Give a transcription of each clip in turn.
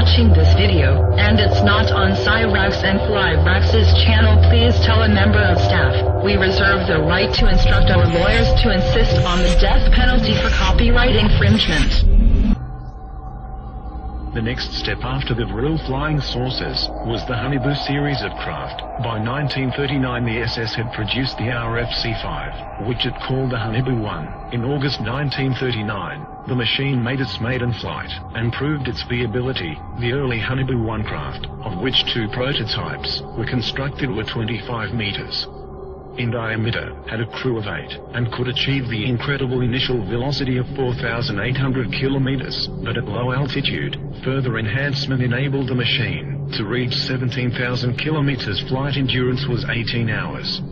watching this video, and it's not on Cyrax and Flyrax's channel, please tell a member of staff. We reserve the right to instruct our lawyers to insist on the death penalty for copyright infringement. The next step after the Vril flying saucers was the Hauneu series of craft. By 1939 the SS had produced the RFC-5, which it called the Hauneu 1. In August 1939, the machine made its maiden flight, and proved its viability. The early Hauneu 1 craft, of which 2 prototypes were constructed, were 25 meters in diameter, had a crew of 8, and could achieve the incredible initial velocity of 4,800 kilometers, but at low altitude. Further enhancement enabled the machine to reach 17,000 kilometers. Flight endurance was 18 hours.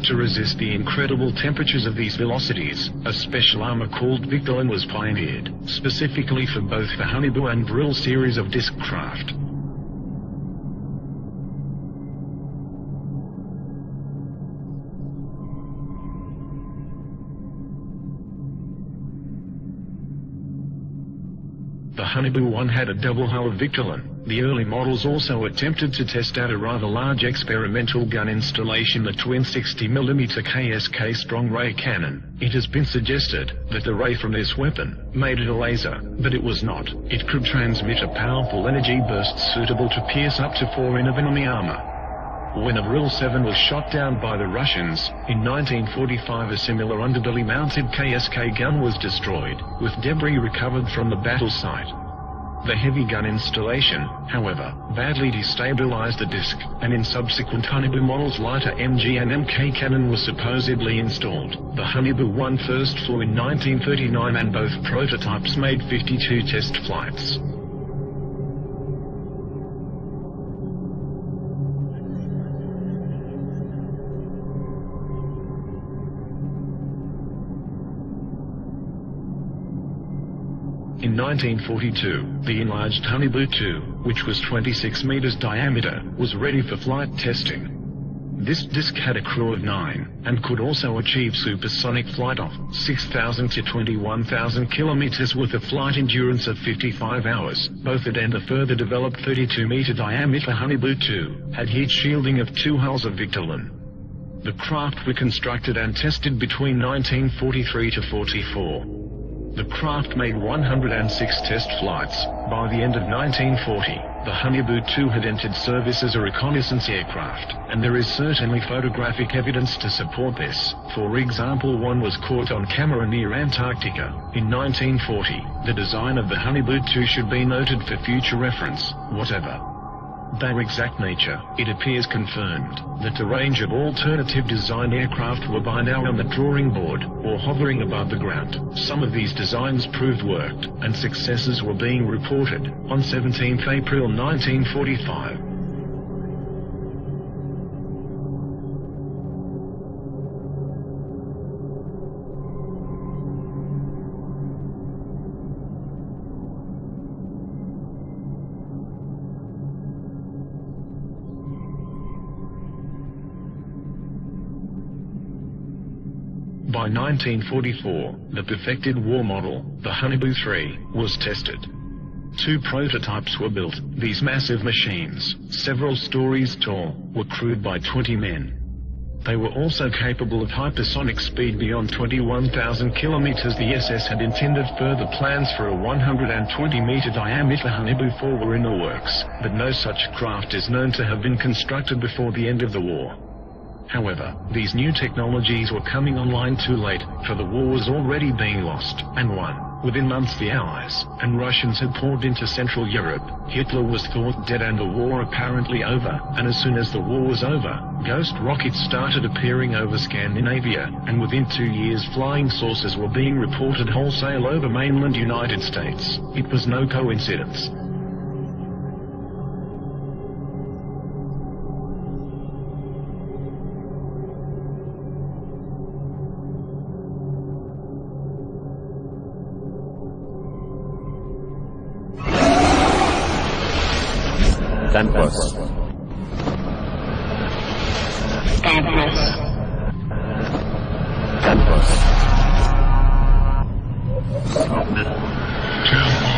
To resist the incredible temperatures of these velocities, a special armor called Victolan was pioneered, specifically for both the Hauneu and Vril series of disc craft. The Hauneu 1 had a double hull of Victolan. The early models also attempted to test out a rather large experimental gun installation, the twin 60mm KSK strong ray cannon. It has been suggested that the ray from this weapon made it a laser, but it was not. It could transmit a powerful energy burst suitable to pierce up to 4 in of enemy armor. When a Vril 7 was shot down by the Russians, in 1945 a similar underbelly-mounted KSK gun was destroyed, with debris recovered from the battle site. The heavy gun installation, however, badly destabilized the disc, and in subsequent Hauneu models lighter MG and MK cannon was supposedly installed. The Hauneu 1 first flew in 1939 and both prototypes made 52 test flights. In 1942, the enlarged Hauneu 2, which was 26 meters diameter, was ready for flight testing. This disc had a crew of 9, and could also achieve supersonic flight of 6,000 to 21,000 kilometers with a flight endurance of 55 hours. Both it and a further developed 32-meter diameter Hauneu 2 had heat shielding of 2 hulls of Victolan. The craft were constructed and tested between 1943 to 44. The craft made 106 test flights. By the end of 1940, the Hauneu 2 had entered service as a reconnaissance aircraft, and there is certainly photographic evidence to support this. For example, one was caught on camera near Antarctica. In 1940, the design of the Hauneu 2 should be noted for future reference. Whatever their exact nature, it appears confirmed that a range of alternative design aircraft were by now on the drawing board, or hovering above the ground. Some of these designs proved worked, and successes were being reported. On 17 April 1945, by 1944, the perfected war model, the Hauneu 3, was tested. 2 prototypes were built. These massive machines, several stories tall, were crewed by 20 men. They were also capable of hypersonic speed beyond 21,000 kilometers. The SS had intended further plans for a 120-meter diameter Hauneu 4 were in the works, but no such craft is known to have been constructed before the end of the war. However, these new technologies were coming online too late, for the war was already being lost and won. Within months the Allies and Russians had poured into Central Europe. Hitler was thought dead and the war apparently over, and as soon as the war was over, ghost rockets started appearing over Scandinavia, and within 2 years flying saucers were being reported wholesale over mainland United States. It was no coincidence. Campus. Campus. Campus. Campus.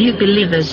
you believe us?